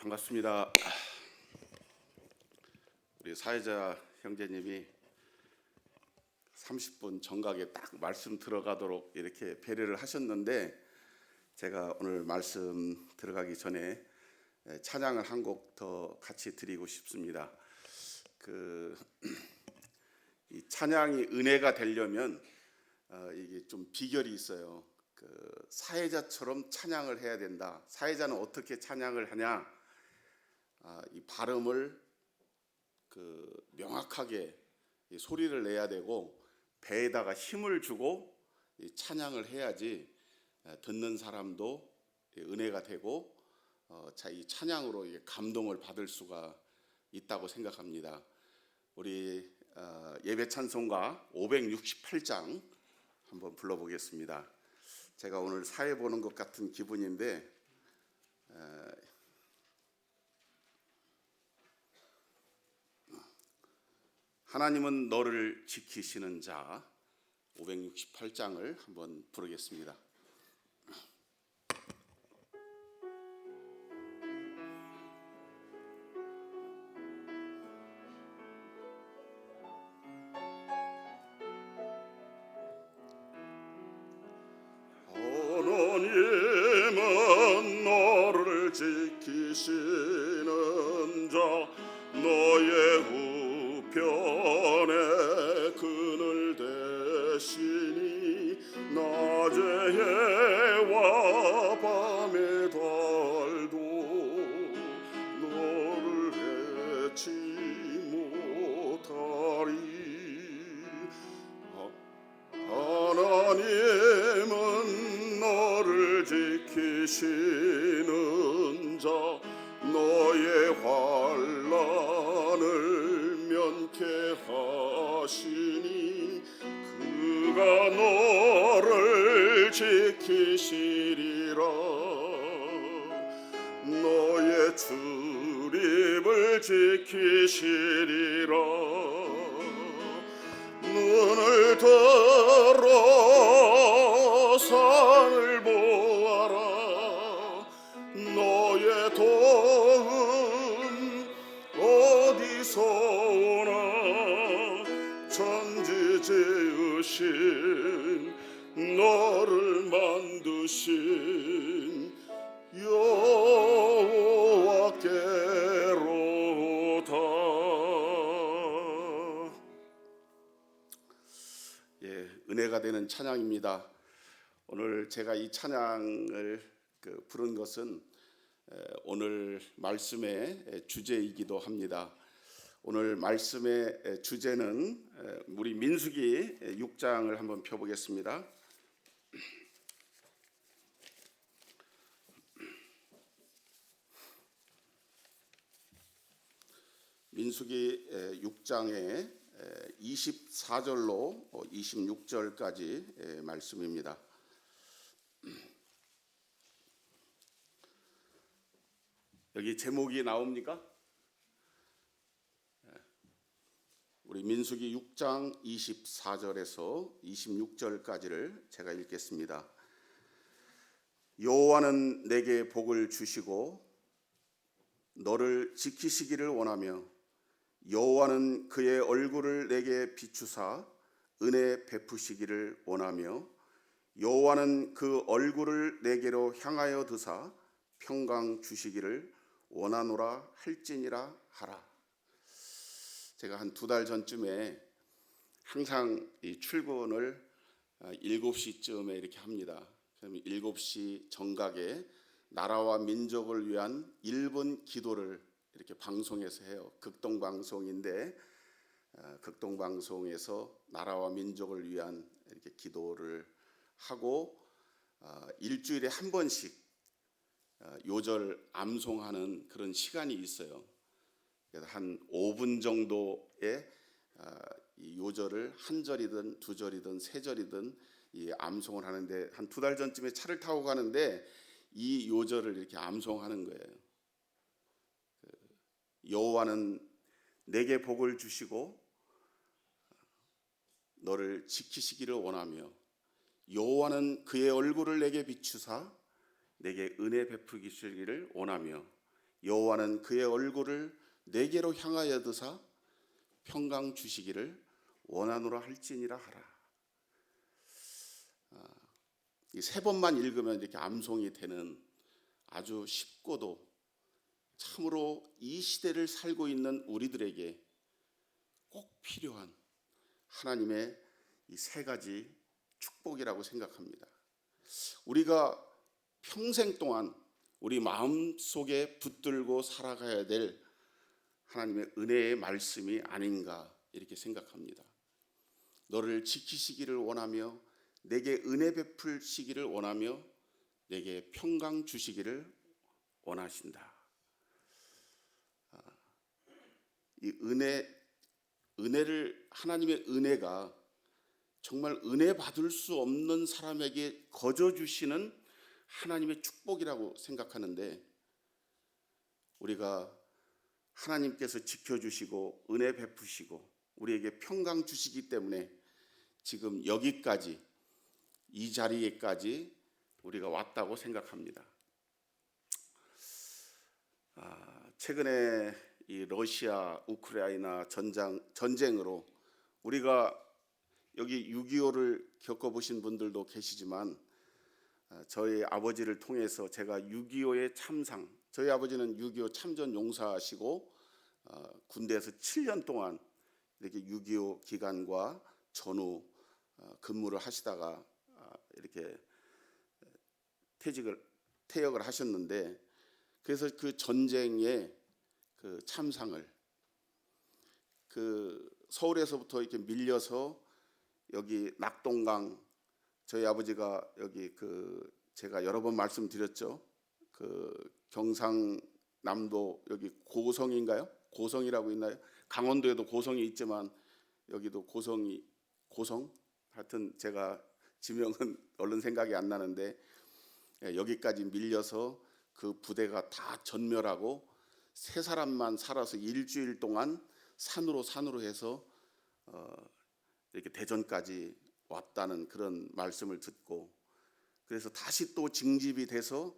반갑습니다. 우리 사회자 형제님이 30분 정각에 딱 말씀 들어가도록 이렇게 배려를 하셨는데, 제가 오늘 말씀 들어가기 전에 찬양을 한 곡 더 같이 드리고 싶습니다. 이 찬양이 은혜가 되려면 이게 좀 비결이 있어요. 사회자처럼 찬양을 해야 된다. 사회자는 어떻게 찬양을 하냐? 이 발음을 명확하게 소리를 내야 되고, 배에다가 힘을 주고 찬양을 해야지 듣는 사람도 은혜가 되고 이 찬양으로 감동을 받을 수가 있다고 생각합니다. 우리 예배 찬송가 568장 한번 불러보겠습니다. 제가 오늘 사회 보는 것 같은 기분인데, 하나님은 너를 지키시는 자 568장을 한번 부르겠습니다. 하나님은 너를 지키시는 자 너의 우편에 그늘 대시니 낮의 해와 밤의 달도 너를 해치 못하리. 하나님은 너를 지키시는 자 너의 환난을 면케 하시니 그가 너를 지키시리라. 너의 출입을 지키시리라. 눈을 들어 산을 보아라. 너의 도움 어디서 오나. 천지 지으신 너를 만드신 여호와께로다. 은혜가 되는 찬양입니다. 오늘 제가 이 찬양을 부른 것은 오늘 말씀의 주제이기도 합니다. 오늘 말씀의 주제는 우리 민수기 6장을 한번 펴보겠습니다. 민수기 6장에 24절로 26절까지 말씀입니다. 여기 제목이 나옵니까? 우리 민수기 6장 24절에서 26절까지를 제가 읽겠습니다. 여호와는 내게 복을 주시고 너를 지키시기를 원하며 여호와는 그의 얼굴을 내게 비추사 은혜 베푸시기를 원하며 여호와는 그 얼굴을 내게로 향하여 드사 평강 주시기를 원하노라 할지니라 하라. 제가 한 2달 전쯤에 항상 이 출근을 7시쯤에 이렇게 합니다. 그럼 7시 정각에 나라와 민족을 위한 1분 기도를 이렇게 방송에서 해요. 극동방송인데 극동방송에서 나라와 민족을 위한 이렇게 기도를 하고 일주일에 한 번씩 요절 암송하는 그런 시간이 있어요. 그래서 한 5분 정도의 이 요절을 한 절이든 2절이든 3절이든 이 암송을 하는데, 한 2달 전쯤에 차를 타고 가는데 이 요절을 이렇게 암송하는 거예요. 여호와는 내게 복을 주시고 너를 지키시기를 원하며 여호와는 그의 얼굴을 내게 비추사 내게 은혜 베푸시기를 원하며 여호와는 그의 얼굴을 내게로 향하여 드사 평강 주시기를 원하노라 할지니라 하라. 이 세 번만 읽으면 이렇게 암송이 되는 아주 쉽고도 참으로 이 시대를 살고 있는 우리들에게 꼭 필요한 하나님의 이 세 가지 축복이라고 생각합니다. 우리가 평생 동안 우리 마음속에 붙들고 살아가야 될 하나님의 은혜의 말씀이 아닌가 이렇게 생각합니다. 너를 지키시기를 원하며 내게 은혜 베풀시기를 원하며 내게 평강 주시기를 원하신다. 이 은혜를 하나님의 은혜가 정말 은혜 받을 수 없는 사람에게 거저 주시는 하나님의 축복이라고 생각하는데, 우리가 하나님께서 지켜주시고 은혜 베푸시고 우리에게 평강 주시기 때문에 지금 여기까지 이 자리에까지 우리가 왔다고 생각합니다. 최근에 이 러시아 우크라이나 전쟁으로 우리가 여기 6.25를 겪어보신 분들도 계시지만, 저희 아버지를 통해서 제가 6.25의 참상, 저희 아버지는 6.25 참전 용사시고 군대에서 7년 동안 이렇게 6.25 기간과 전후 근무를 하시다가 이렇게 퇴역을 하셨는데, 그래서 그 전쟁의 그 참상을 그 서울에서부터 이렇게 밀려서 여기 낙동강, 저희 아버지가 여기 제가 여러 번 말씀드렸죠. 경상남도 여기 고성인가요? 고성이라고 있나요? 강원도에도 고성이 있지만 여기도 고성? 하여튼 제가 지명은 얼른 생각이 안 나는데, 여기까지 밀려서 그 부대가 다 전멸하고 세 사람만 살아서 일주일 동안 산으로 해서 이렇게 대전까지 왔다는 그런 말씀을 듣고, 그래서 다시 또 징집이 돼서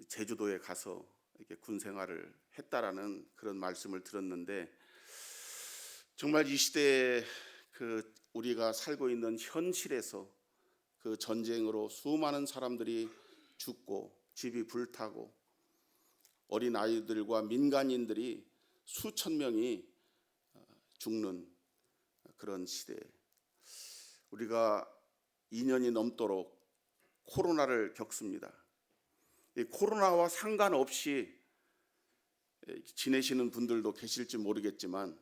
제주도에 가서 이렇게 군 생활을 했다라는 그런 말씀을 들었는데, 정말 이 시대에 우리가 살고 있는 현실에서 그 전쟁으로 수많은 사람들이 죽고 집이 불타고 어린 아이들과 민간인들이 수천 명이 죽는 그런 시대에 우리가 2년이 넘도록 코로나를 겪습니다. 이 코로나와 상관없이 지내시는 분들도 계실지 모르겠지만,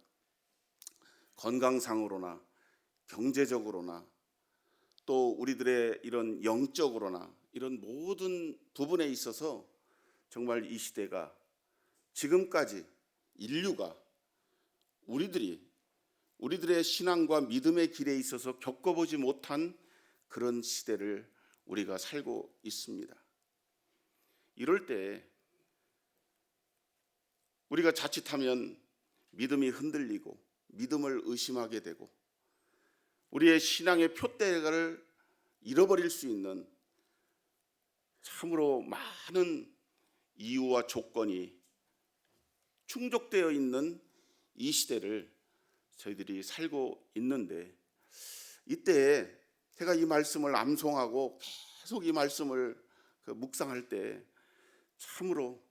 건강상으로나 경제적으로나 또 우리들의 이런 영적으로나 이런 모든 부분에 있어서 정말 이 시대가 지금까지 인류가 우리들의 신앙과 믿음의 길에 있어서 겪어보지 못한 그런 시대를 우리가 살고 있습니다. 이럴 때 우리가 자칫하면 믿음이 흔들리고 믿음을 의심하게 되고 우리의 신앙의 표대를 잃어버릴 수 있는 참으로 많은 이유와 조건이 충족되어 있는 이 시대를 저희들이 살고 있는데, 이때 제가 이 말씀을 암송하고 계속 이 말씀을 묵상할 때 참으로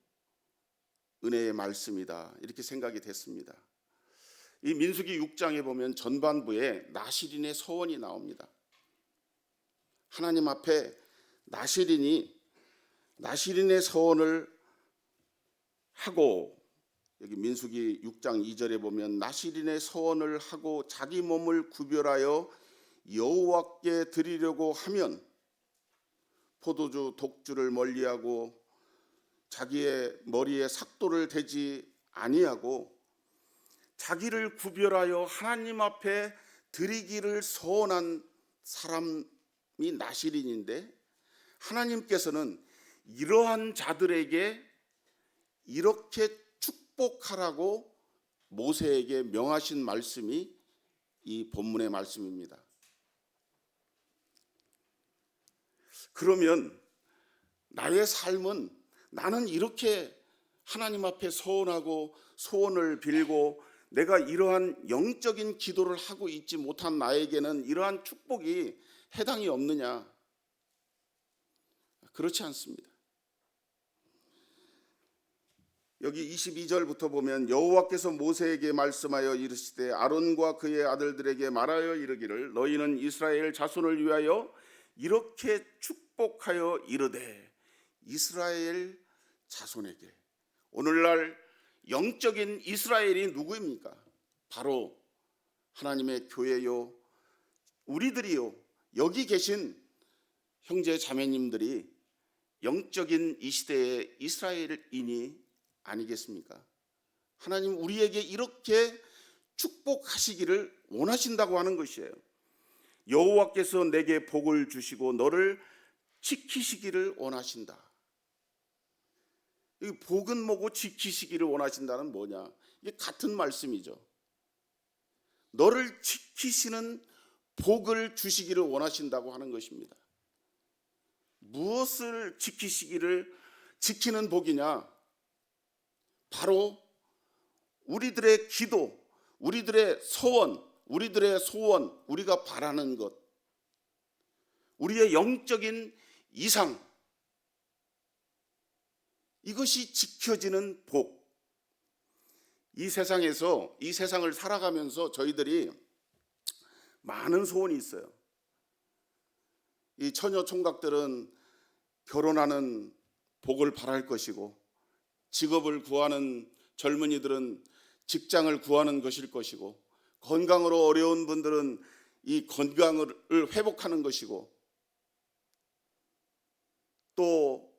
은혜의 말씀이다 이렇게 생각이 됐습니다. 이 민수기 6장에 보면 전반부에 나실인의 서원이 나옵니다. 하나님 앞에 나실인의 서원을 하고, 여기 민수기 6장 2절에 보면 나실인의 서원을 하고 자기 몸을 구별하여 여호와께 드리려고 하면 포도주 독주를 멀리하고 자기의 머리에 삭도를 대지 아니하고 자기를 구별하여 하나님 앞에 드리기를 서원한 사람이 나실인인데, 하나님께서는 이러한 자들에게 이렇게 축복하라고 모세에게 명하신 말씀이 이 본문의 말씀입니다. 그러면 나의 삶은 나는 이렇게 하나님 앞에 서원하고 소원을 빌고 내가 이러한 영적인 기도를 하고 있지 못한 나에게는 이러한 축복이 해당이 없느냐? 그렇지 않습니다. 여기 22절부터 보면 여호와께서 모세에게 말씀하여 이르시되 아론과 그의 아들들에게 말하여 이르기를 너희는 이스라엘 자손을 위하여 이렇게 축복하여 이르되 이스라엘 자손에게. 오늘날 영적인 이스라엘이 누구입니까? 바로 하나님의 교회요, 우리들이요, 여기 계신 형제 자매님들이 영적인 이 시대의 이스라엘인이 아니겠습니까? 하나님 우리에게 이렇게 축복하시기를 원하신다고 하는 것이에요. 여호와께서 내게 복을 주시고 너를 지키시기를 원하신다. 이 복은 뭐고 지키시기를 원하신다는 뭐냐? 이게 같은 말씀이죠. 너를 지키시는 복을 주시기를 원하신다고 하는 것입니다. 무엇을 지키는 복이냐? 바로 우리들의 기도, 우리들의 소원, 우리가 바라는 것, 우리의 영적인 이상, 이것이 지켜지는 복. 이 세상을 살아가면서 저희들이 많은 소원이 있어요. 이 처녀 총각들은 결혼하는 복을 바랄 것이고, 직업을 구하는 젊은이들은 직장을 구하는 것일 것이고, 건강으로 어려운 분들은 이 건강을 회복하는 것이고, 또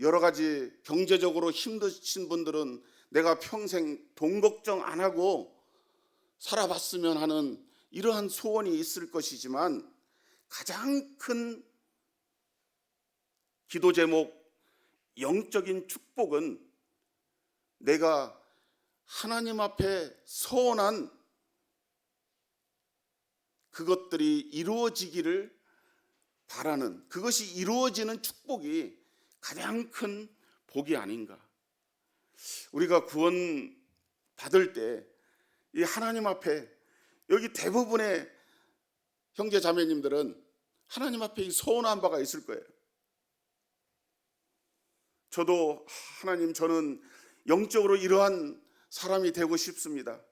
여러 가지 경제적으로 힘드신 분들은 내가 평생 돈 걱정 안 하고 살아봤으면 하는 이러한 소원이 있을 것이지만, 가장 큰 기도 제목, 영적인 축복은 내가 하나님 앞에 서원한 그것들이 이루어지기를 바라는, 그것이 이루어지는 축복이 가장 큰 복이 아닌가. 우리가 구원 받을 때 이 하나님 앞에, 여기 대부분의 형제 자매님들은 하나님 앞에 서원한 바가 있을 거예요. 저도 하나님, 저는 영적으로 이러한 사람이 되고 싶습니다.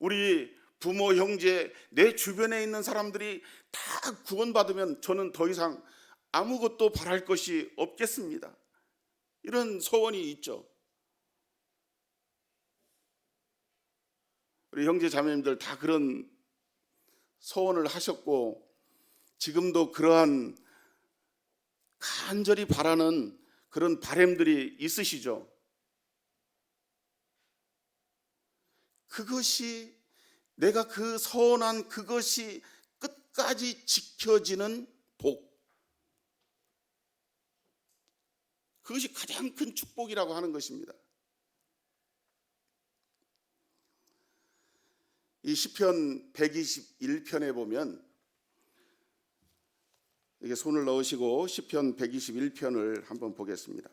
우리 부모, 형제, 내 주변에 있는 사람들이 다 구원받으면 저는 더 이상 아무것도 바랄 것이 없겠습니다. 이런 소원이 있죠. 우리 형제 자매님들 다 그런 소원을 하셨고, 지금도 그러한 간절히 바라는 그런 바람들이 있으시죠. 그것이, 내가 그 서원한 그것이 끝까지 지켜지는 복, 그것이 가장 큰 축복이라고 하는 것입니다. 이 시편 121편에 보면, 이게 손을 넣으시고 시편 121편을 한번 보겠습니다.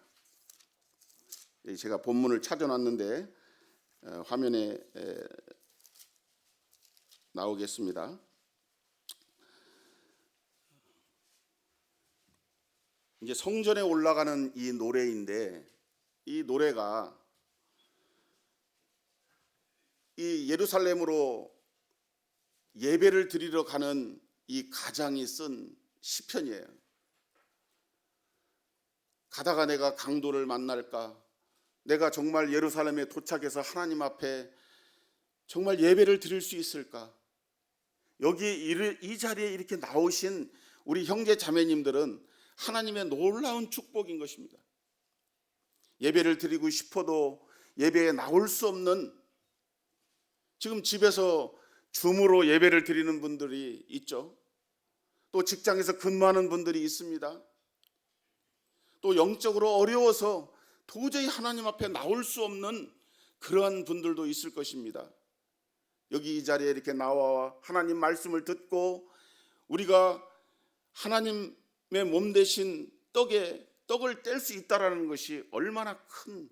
제가 본문을 찾아놨는데 화면에 나오겠습니다. 이제 성전에 올라가는 이 노래인데, 이 노래가 이 예루살렘으로 예배를 드리러 가는 이 가장이 쓴 시편이에요. 가다가 내가 강도를 만날까? 내가 정말 예루살렘에 도착해서 하나님 앞에 정말 예배를 드릴 수 있을까? 여기 이 자리에 이렇게 나오신 우리 형제 자매님들은 하나님의 놀라운 축복인 것입니다. 예배를 드리고 싶어도 예배에 나올 수 없는, 지금 집에서 줌으로 예배를 드리는 분들이 있죠. 또 직장에서 근무하는 분들이 있습니다. 또 영적으로 어려워서 도저히 하나님 앞에 나올 수 없는 그러한 분들도 있을 것입니다. 여기 이 자리에 이렇게 나와 하나님 말씀을 듣고 우리가 하나님의 몸 대신 떡에 떡을 뗄 수 있다라는 것이 얼마나 큰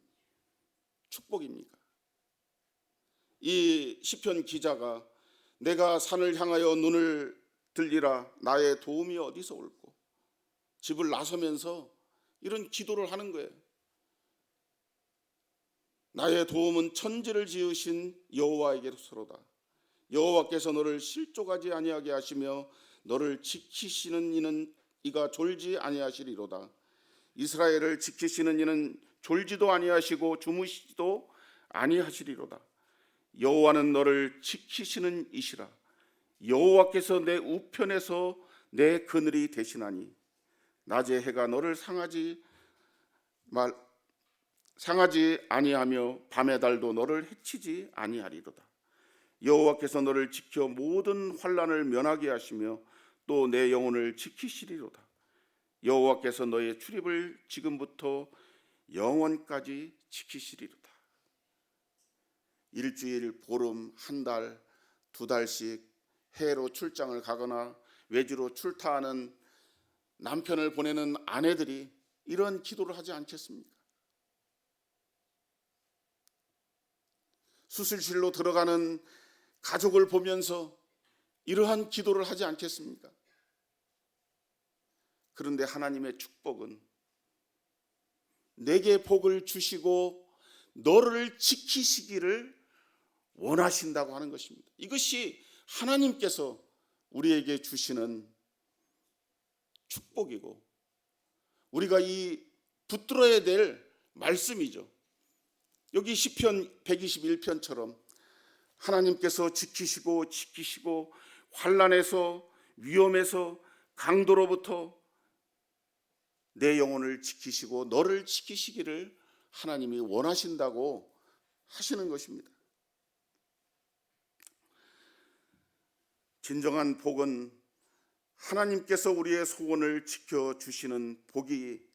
축복입니까? 이 시편 기자가 내가 산을 향하여 눈을 들리라 나의 도움이 어디서 올꼬, 집을 나서면서 이런 기도를 하는 거예요. 나의 도움은 천지를 지으신 여호와에게로서로다. 여호와께서 너를 실족하지 아니하게 하시며 너를 지키시는 이는 이가 졸지 아니하시리로다. 이스라엘을 지키시는 이는 졸지도 아니하시고 주무시지도 아니하시리로다. 여호와는 너를 지키시는 이시라. 여호와께서 내 우편에서 내 그늘이 되시나니 낮에 해가 너를 상하지 아니하며 밤의 달도 너를 해치지 아니하리로다. 여호와께서 너를 지켜 모든 환난을 면하게 하시며 또 내 영혼을 지키시리로다. 여호와께서 너의 출입을 지금부터 영원까지 지키시리로다. 일주일, 보름, 한 달, 두 달씩 해외로 출장을 가거나 외지로 출타하는 남편을 보내는 아내들이 이런 기도를 하지 않겠습니까? 수술실로 들어가는 가족을 보면서 이러한 기도를 하지 않겠습니까? 그런데 하나님의 축복은 내게 복을 주시고 너를 지키시기를 원하신다고 하는 것입니다. 이것이 하나님께서 우리에게 주시는 축복이고 우리가 이 붙들어야 될 말씀이죠. 여기 시편 121편처럼 하나님께서 지키시고 환난에서, 위험에서, 강도로부터 내 영혼을 지키시고 너를 지키시기를 하나님이 원하신다고 하시는 것입니다. 진정한 복은 하나님께서 우리의 소원을 지켜주시는 복이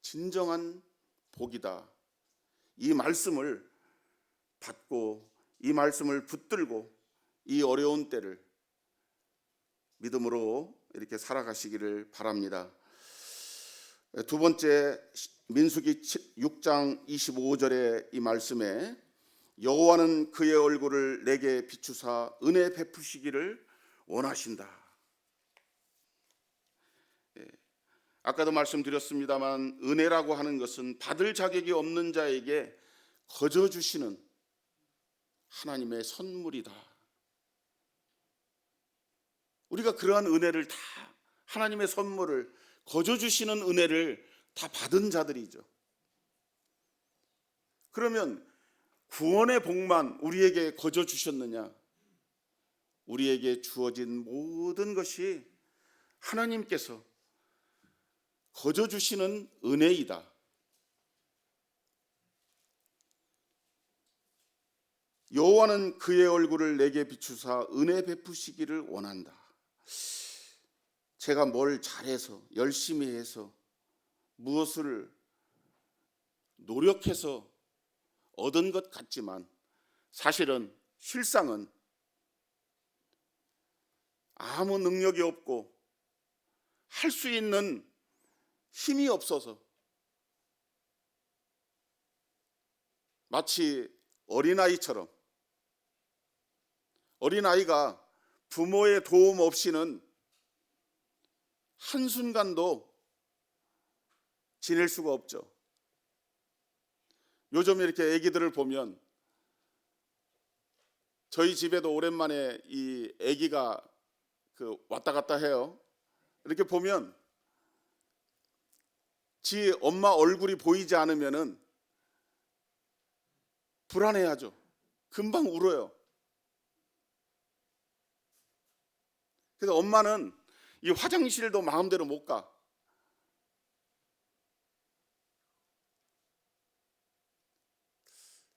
진정한 복이다. 이 말씀을 받고 이 말씀을 붙들고 이 어려운 때를 믿음으로 이렇게 살아가시기를 바랍니다. 두 번째, 민수기 6장 25절의 이 말씀에 여호와는 그의 얼굴을 내게 비추사 은혜 베푸시기를 원하신다. 아까도 말씀드렸습니다만 은혜라고 하는 것은 받을 자격이 없는 자에게 거저 주시는 하나님의 선물이다. 우리가 그러한 은혜를 다, 하나님의 선물을, 거저 주시는 은혜를 다 받은 자들이죠. 그러면 구원의 복만 우리에게 거저 주셨느냐? 우리에게 주어진 모든 것이 하나님께서 거저 주시는 은혜이다. 여호와는 그의 얼굴을 내게 비추사 은혜 베푸시기를 원한다. 제가 뭘 잘해서, 열심히 해서, 무엇을 노력해서 얻은 것 같지만 사실은 실상은 아무 능력이 없고 할 수 있는 힘이 없어서 마치 어린아이처럼, 어린아이가 부모의 도움 없이는 한순간도 지낼 수가 없죠. 요즘 이렇게 아기들을 보면, 저희 집에도 오랜만에 이 아기가 왔다 갔다 해요. 이렇게 보면 지 엄마 얼굴이 보이지 않으면은 불안해하죠. 금방 울어요. 그래서 엄마는 이 화장실도 마음대로 못 가.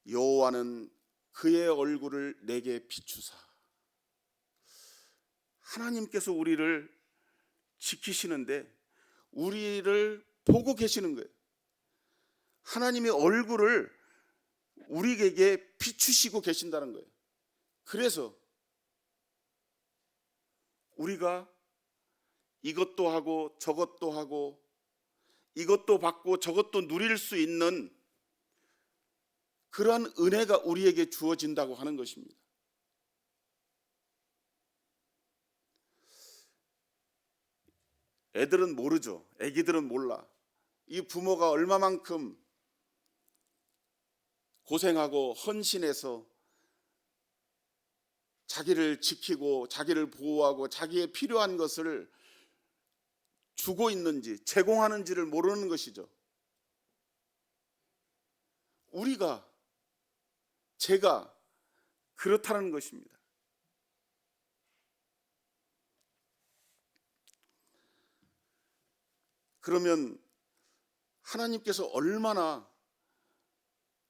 여호와는 그의 얼굴을 내게 비추사. 하나님께서 우리를 지키시는데 우리를 보고 계시는 거예요. 하나님의 얼굴을 우리에게 비추시고 계신다는 거예요. 그래서 우리가 이것도 하고 저것도 하고 이것도 받고 저것도 누릴 수 있는 그러한 은혜가 우리에게 주어진다고 하는 것입니다. 애들은 모르죠. 애기들은 몰라. 이 부모가 얼마만큼 고생하고 헌신해서 자기를 지키고 자기를 보호하고 자기의 필요한 것을 주고 있는지 제공하는지를 모르는 것이죠. 제가 그렇다는 것입니다. 그러면 하나님께서 얼마나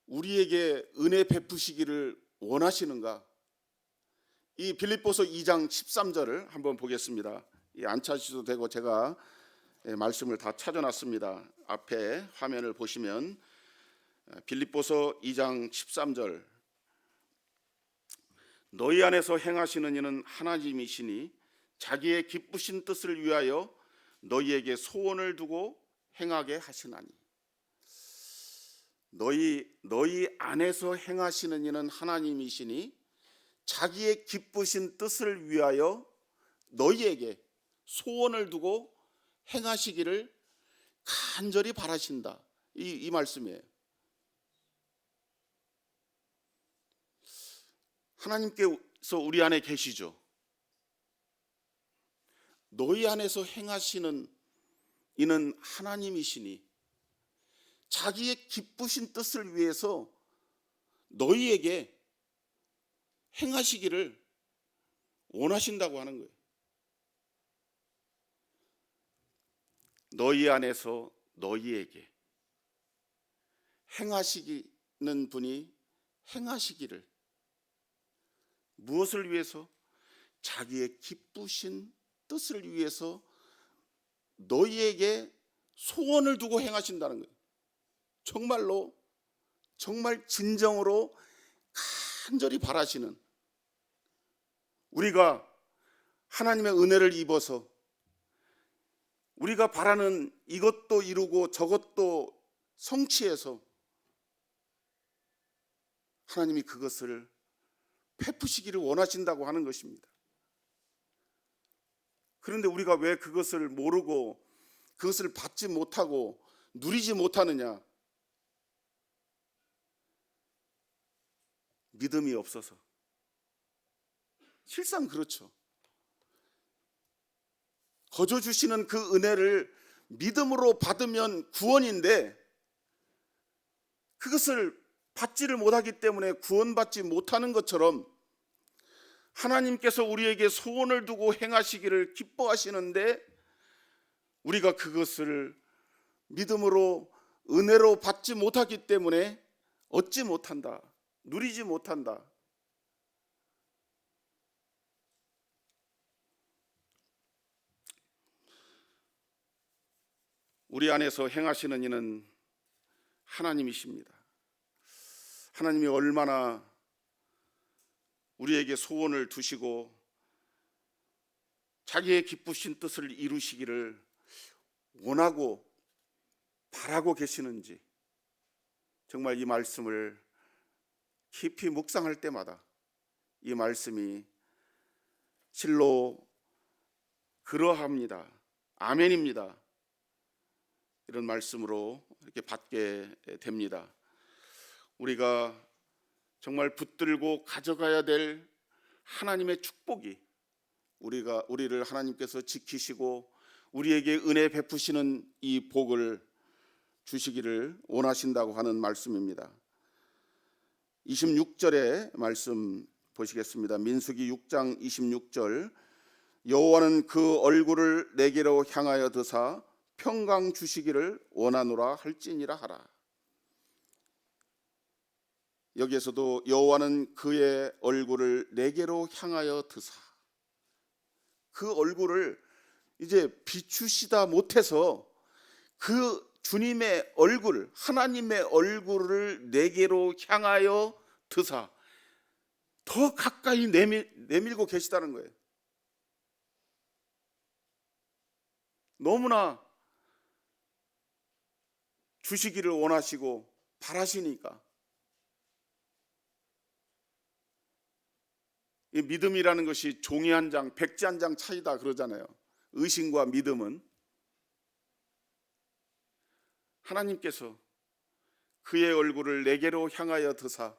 우리에게 은혜 베푸시기를 원하시는가? 이 빌립보서 2장 13절을 한번 보겠습니다. 안 찾으셔도 되고 제가 말씀을 다 찾아놨습니다. 앞에 화면을 보시면 빌립보서 2장 13절, 너희 안에서 행하시는 이는 하나님이시니 자기의 기쁘신 뜻을 위하여 너희에게 소원을 두고 행하게 하시나니. 너희 안에서 행하시는 이는 하나님이시니 자기의 기쁘신 뜻을 위하여 너희에게 소원을 두고 행하시기를 간절히 바라신다. 이 말씀이에요. 하나님께서 우리 안에 계시죠. 너희 안에서 행하시는 이는 하나님이시니 자기의 기쁘신 뜻을 위해서 너희에게 행하시기를 원하신다고 하는 거예요. 너희 안에서 너희에게 행하시는 분이 행하시기를, 무엇을 위해서? 자기의 기쁘신 뜻을 위해서 너희에게 소원을 두고 행하신다는 거예요. 정말로, 정말 진정으로 간절히 바라시는, 우리가 하나님의 은혜를 입어서 우리가 바라는 이것도 이루고 저것도 성취해서 하나님이 그것을 베푸시기를 원하신다고 하는 것입니다. 그런데 우리가 왜 그것을 모르고 그것을 받지 못하고 누리지 못하느냐? 믿음이 없어서. 실상 그렇죠. 거저 주시는 그 은혜를 믿음으로 받으면 구원인데 그것을 받지를 못하기 때문에 구원받지 못하는 것처럼 하나님께서 우리에게 소원을 두고 행하시기를 기뻐하시는데 우리가 그것을 믿음으로 은혜로 받지 못하기 때문에 얻지 못한다, 누리지 못한다. 우리 안에서 행하시는 이는 하나님이십니다. 하나님이 얼마나 우리에게 소원을 두시고 자기의 기쁘신 뜻을 이루시기를 원하고 바라고 계시는지, 정말 이 말씀을 깊이 묵상할 때마다 이 말씀이 실로 그러합니다, 아멘입니다, 이런 말씀으로 이렇게 받게 됩니다. 우리가 정말 붙들고 가져가야 될 하나님의 축복이, 우리를 하나님께서 지키시고 우리에게 은혜 베푸시는 이 복을 주시기를 원하신다고 하는 말씀입니다. 26절의 말씀 보시겠습니다. 민수기 6장 26절, 여호와는 그 얼굴을 내게로 향하여 드사 평강 주시기를 원하노라 할지니라 하라. 여기에서도 여호와는 그의 얼굴을 내게로 향하여 드사, 그 얼굴을 이제 비추시다 못해서 그 주님의 얼굴, 하나님의 얼굴을 내게로 향하여 드사 더 가까이 내밀고 계시다는 거예요. 너무나 주시기를 원하시고 바라시니까. 이 믿음이라는 것이 종이 한 장, 백지 한 장 차이다 그러잖아요. 의심과 믿음은 하나님께서 그의 얼굴을 내게로 향하여 드사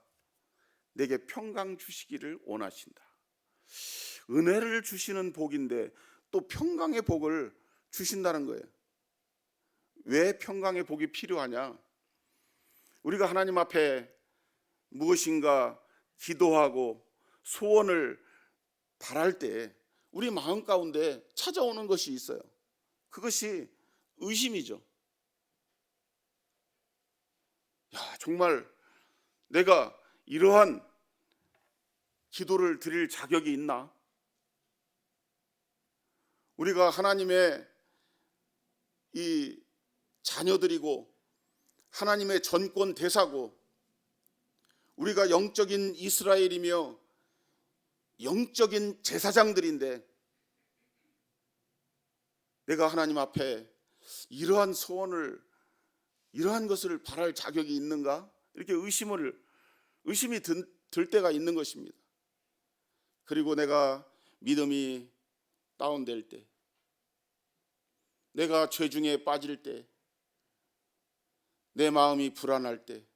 내게 평강 주시기를 원하신다. 은혜를 주시는 복인데 또 평강의 복을 주신다는 거예요. 왜 평강의 복이 필요하냐? 우리가 하나님 앞에 무엇인가 기도하고 소원을 바랄 때 우리 마음 가운데 찾아오는 것이 있어요. 그것이 의심이죠. 정말 내가 이러한 기도를 드릴 자격이 있나? 우리가 하나님의 이 자녀들이고 하나님의 전권 대사고 우리가 영적인 이스라엘이며 영적인 제사장들인데 내가 하나님 앞에 이러한 소원을 이러한 것을 바랄 자격이 있는가? 이렇게 의심이 들 때가 있는 것입니다. 그리고 내가 믿음이 다운될 때, 내가 죄 중에 빠질 때, 내 마음이 불안할 때,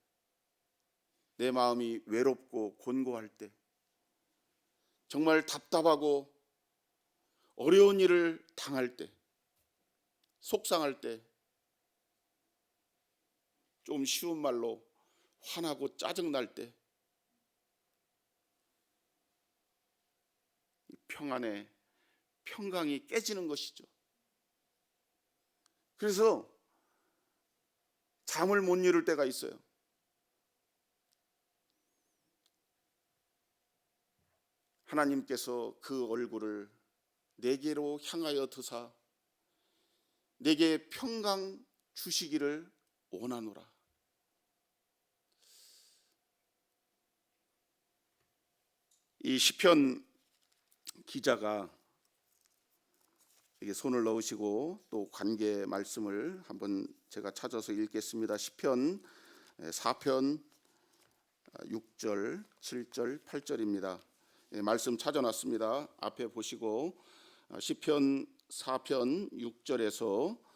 내 마음이 외롭고 곤고할 때, 정말 답답하고 어려운 일을 당할 때, 속상할 때, 좀 쉬운 말로 화나고 짜증날 때 평안의 평강이 깨지는 것이죠. 그래서 잠을 못 이룰 때가 있어요. 하나님께서 그 얼굴을 내게로 향하여 드사 내게 평강 주시기를 원하노라. 이 시편 기자가 여기 손을 넣으시고 또 관계 말씀을 한번 제가 찾아서 읽겠습니다. 시편 4편 6절, 7절, 8절입니다. 말씀 찾아놨습니다. 앞에 보시고 시편 4편 6절에서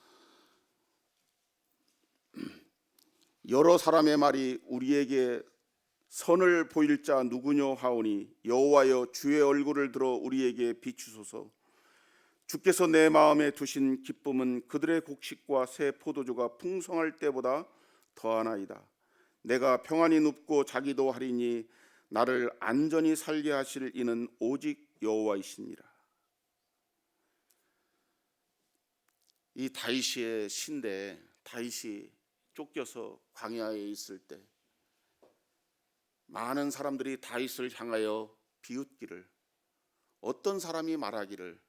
여러 사람의 말이 우리에게 선을 보일 자 누구뇨 하오니 여호와여 주의 얼굴을 들어 우리에게 비추소서. 주께서 내 마음에 두신 기쁨은 그들의 곡식과 새 포도주가 풍성할 때보다 더하나이다. 내가 평안히 눕고 자기도 하리니 나를 안전히 살게 하실 이는 오직 여호와이시니라. 이 다윗의 시인데 다윗이 쫓겨서 광야에 있을 때 많은 사람들이 다윗을 향하여 비웃기를, 어떤 사람이 말하기를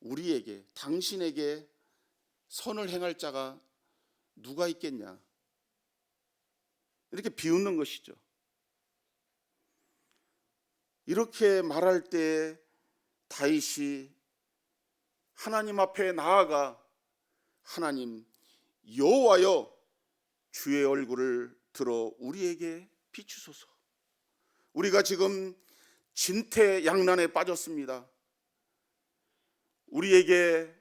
우리에게 당신에게 선을 행할 자가 누가 있겠냐, 이렇게 비웃는 것이죠. 이렇게 말할 때 다윗이 하나님 앞에 나아가 하나님 여호와여 주의 얼굴을 들어 우리에게 비추소서. 우리가 지금 진퇴양난에 빠졌습니다. 우리에게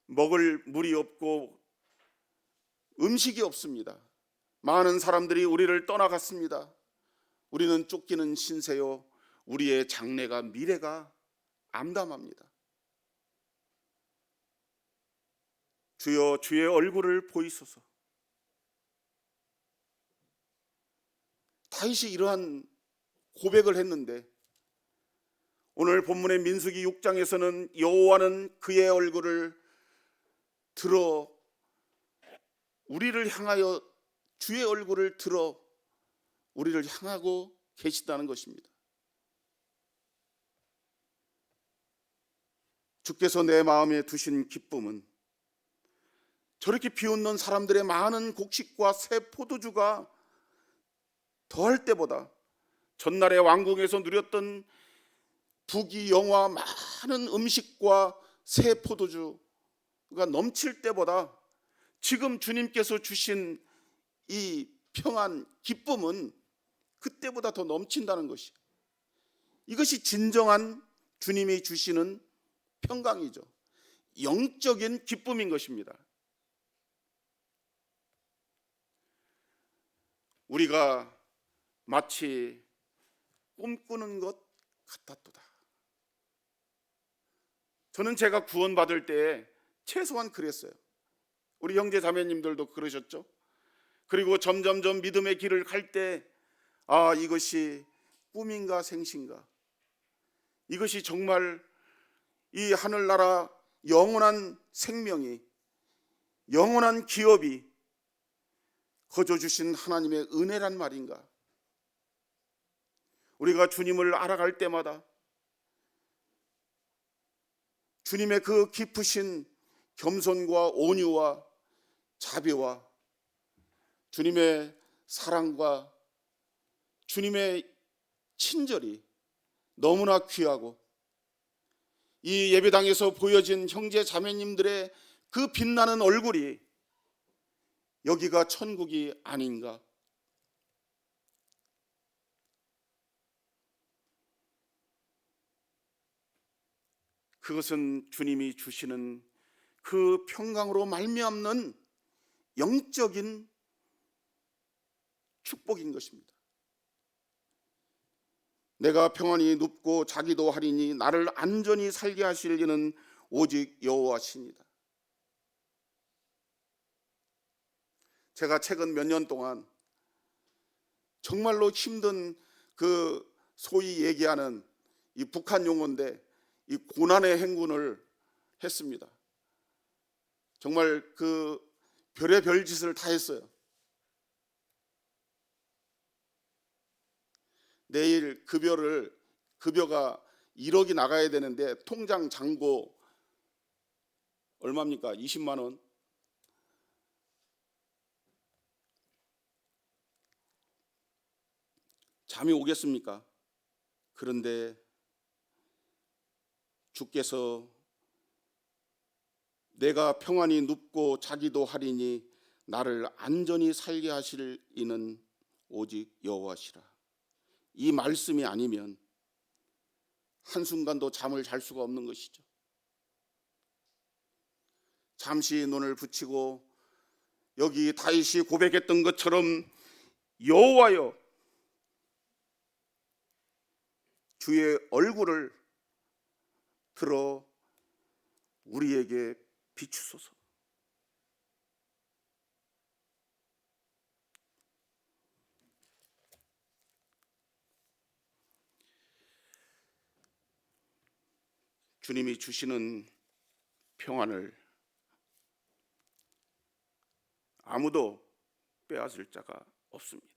먹을 물이 없고 음식이 없습니다. 많은 사람들이 우리를 떠나갔습니다. 우리는 쫓기는 신세요. 우리의 장래가 미래가 암담합니다. 주여 주의 얼굴을 보이소서. 다윗이 이러한 고백을 했는데 오늘 본문의 민수기 6장에서는 여호와는 그의 얼굴을 들어 우리를 향하여 주의 얼굴을 들어 우리를 향하고 계시다는 것입니다. 주께서 내 마음에 두신 기쁨은 저렇게 비웃는 사람들의 많은 곡식과 새 포도주가 더할 때보다 전날의 왕궁에서 누렸던 부귀영화 많은 음식과 새 포도주가 넘칠 때보다 지금 주님께서 주신 이 평안, 기쁨은 그때보다 더 넘친다는 것이, 이것이 진정한 주님이 주시는 평강이죠. 영적인 기쁨인 것입니다. 우리가 마치 꿈꾸는 것 같았도다. 저는 제가 구원받을 때 최소한 그랬어요. 우리 형제 자매님들도 그러셨죠? 그리고 점점점 믿음의 길을 갈 때, 아, 이것이 꿈인가 생신가, 이것이 정말 이 하늘나라 영원한 생명이, 영원한 기업이 거저 주신 하나님의 은혜란 말인가. 우리가 주님을 알아갈 때마다 주님의 그 깊으신 겸손과 온유와 자비와 주님의 사랑과 주님의 친절이 너무나 귀하고, 이 예배당에서 보여진 형제 자매님들의 그 빛나는 얼굴이 여기가 천국이 아닌가. 그것은 주님이 주시는 그 평강으로 말미암는 영적인 축복인 것입니다. 내가 평안히 눕고 자기도 하리니 나를 안전히 살게 하실 이는 오직 여호와시니라. 제가 최근 몇 년 동안 정말로 힘든, 그 소위 얘기하는 이 북한 용어인데, 이 고난의 행군을 했습니다. 정말 그 별의 별짓을 다 했어요. 내일 급여가 1억이 나가야 되는데 통장 잔고 얼마입니까? 20만 원. 잠이 오겠습니까? 그런데 주께서 내가 평안히 눕고 자기도 하리니 나를 안전히 살게 하실 이는 오직 여호와시라. 이 말씀이 아니면 한순간도 잠을 잘 수가 없는 것이죠. 잠시 눈을 붙이고 여기 다윗이 고백했던 것처럼 여호와여, 주의 얼굴을 들어 우리에게 비추소서. 주님이 주시는 평안을 아무도 빼앗을 자가 없습니다.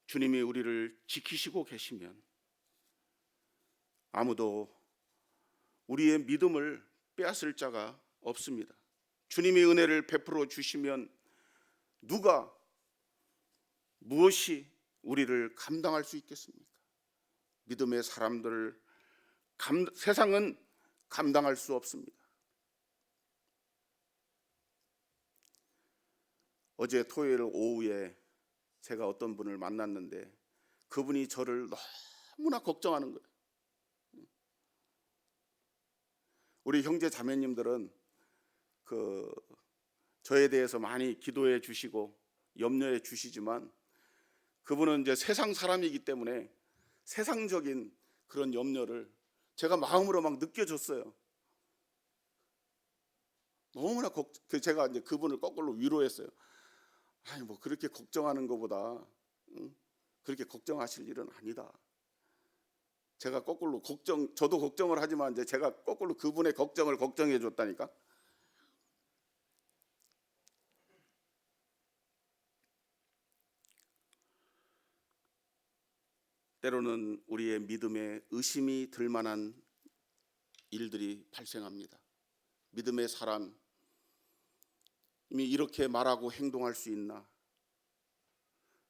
주님이 우리를 지키시고 계시면 아무도 우리의 믿음을 빼앗을 자가 없습니다. 주님이 은혜를 베풀어 주시면 누가, 무엇이 우리를 감당할 수 있겠습니까? 믿음의 사람들을 세상은 감당할 수 없습니다. 어제 토요일 오후에 제가 어떤 분을 만났는데 그분이 저를 너무나 걱정하는 거예요. 우리 형제 자매님들은 저에 대해서 많이 기도해 주시고 염려해 주시지만 그분은 이제 세상 사람이기 때문에 세상적인 그런 염려를 제가 마음으로 막 느껴졌어요. 너무나 제가 이제 그분을 거꾸로 위로했어요. 아니 뭐 그렇게 걱정하는 것보다 그렇게 걱정하실 일은 아니다. 제가 거꾸로 저도 걱정을 하지만 이제 제가 거꾸로 그분의 걱정을 걱정해 줬다니까. 때로는 우리의 믿음에 의심이 들 만한 일들이 발생합니다. 믿음의 사람이 이렇게 말하고 행동할 수 있나?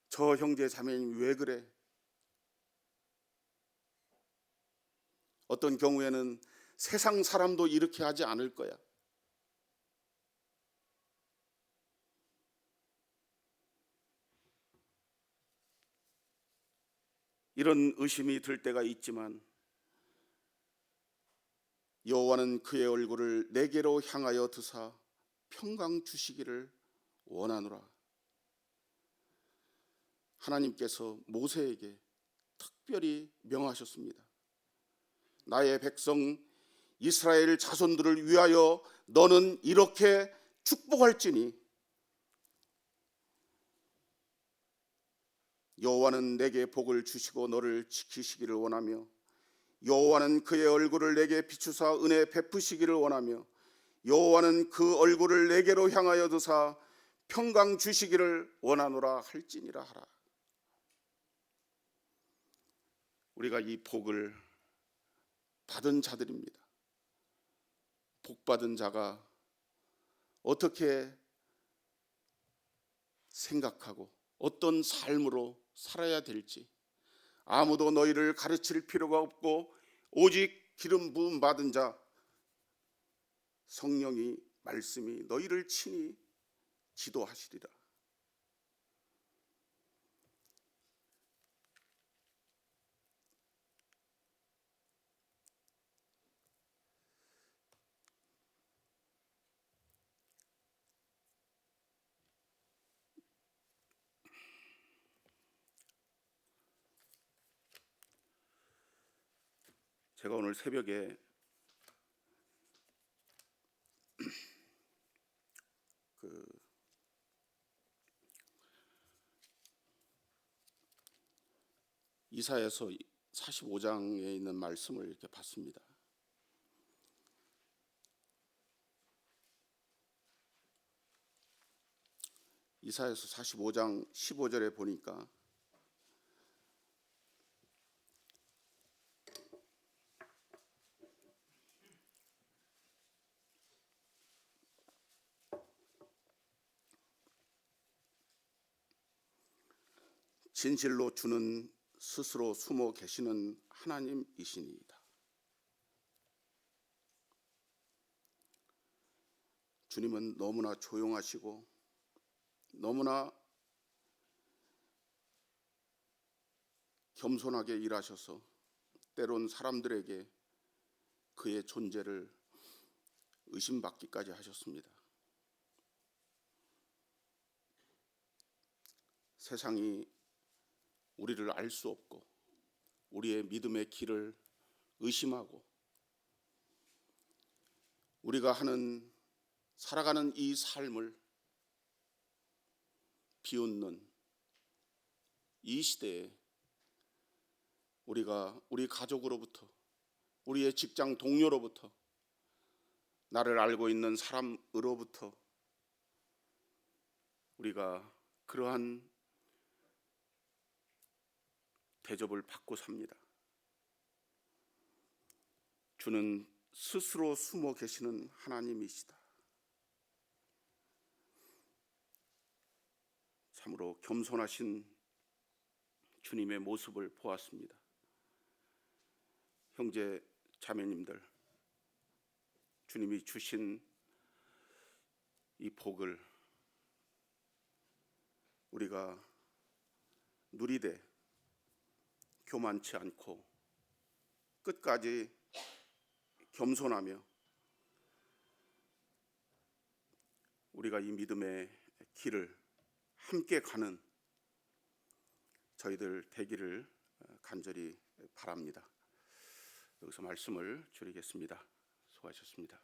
저 형제 자매님 왜 그래? 어떤 경우에는 세상 사람도 이렇게 하지 않을 거야. 이런 의심이 들 때가 있지만 여호와는 그의 얼굴을 내게로 향하여 드사 평강 주시기를 원하노라. 하나님께서 모세에게 특별히 명하셨습니다. 나의 백성 이스라엘 자손들을 위하여 너는 이렇게 축복할지니 여호와는 내게 복을 주시고 너를 지키시기를 원하며 여호와는 그의 얼굴을 내게 비추사 은혜 베푸시기를 원하며 여호와는 그 얼굴을 내게로 향하여 드사 평강 주시기를 원하노라 할지니라 하라. 우리가 이 복을 받은 자들입니다. 복 받은 자가 어떻게 생각하고 어떤 삶으로 살아야 될지 아무도 너희를 가르칠 필요가 없고 오직 기름 부음 받은 자 성령이 말씀이 너희를 친히 지도하시리라. 제가 오늘 새벽에 이사야서 45장에 있는 말씀을 이렇게 봤습니다. 이사야서 45장 15절에 보니까 진실로 주는 스스로 숨어 계시는 하나님이시니이다. 주님은 너무나 조용하시고 너무나 겸손하게 일하셔서 때론 사람들에게 그의 존재를 의심받기까지 하셨습니다. 세상이 우리를 알 수 없고 우리의 믿음의 길을 의심하고 우리가 살아가는 이 삶을 비웃는 이 시대에 우리가 우리 가족으로부터 우리의 직장 동료로부터 나를 알고 있는 사람으로부터 우리가 그러한 대접을 받고 삽니다. 주는 스스로 숨어 계시는 하나님이시다. 참으로 겸손하신 주님의 모습을 보았습니다. 형제 자매님들, 주님이 주신 이 복을 우리가 누리되 교만치 않고 끝까지 겸손하며 우리가 이 믿음의 길을 함께 가는 저희들 되기를 간절히 바랍니다. 여기서 말씀을 줄이겠습니다. 수고하셨습니다.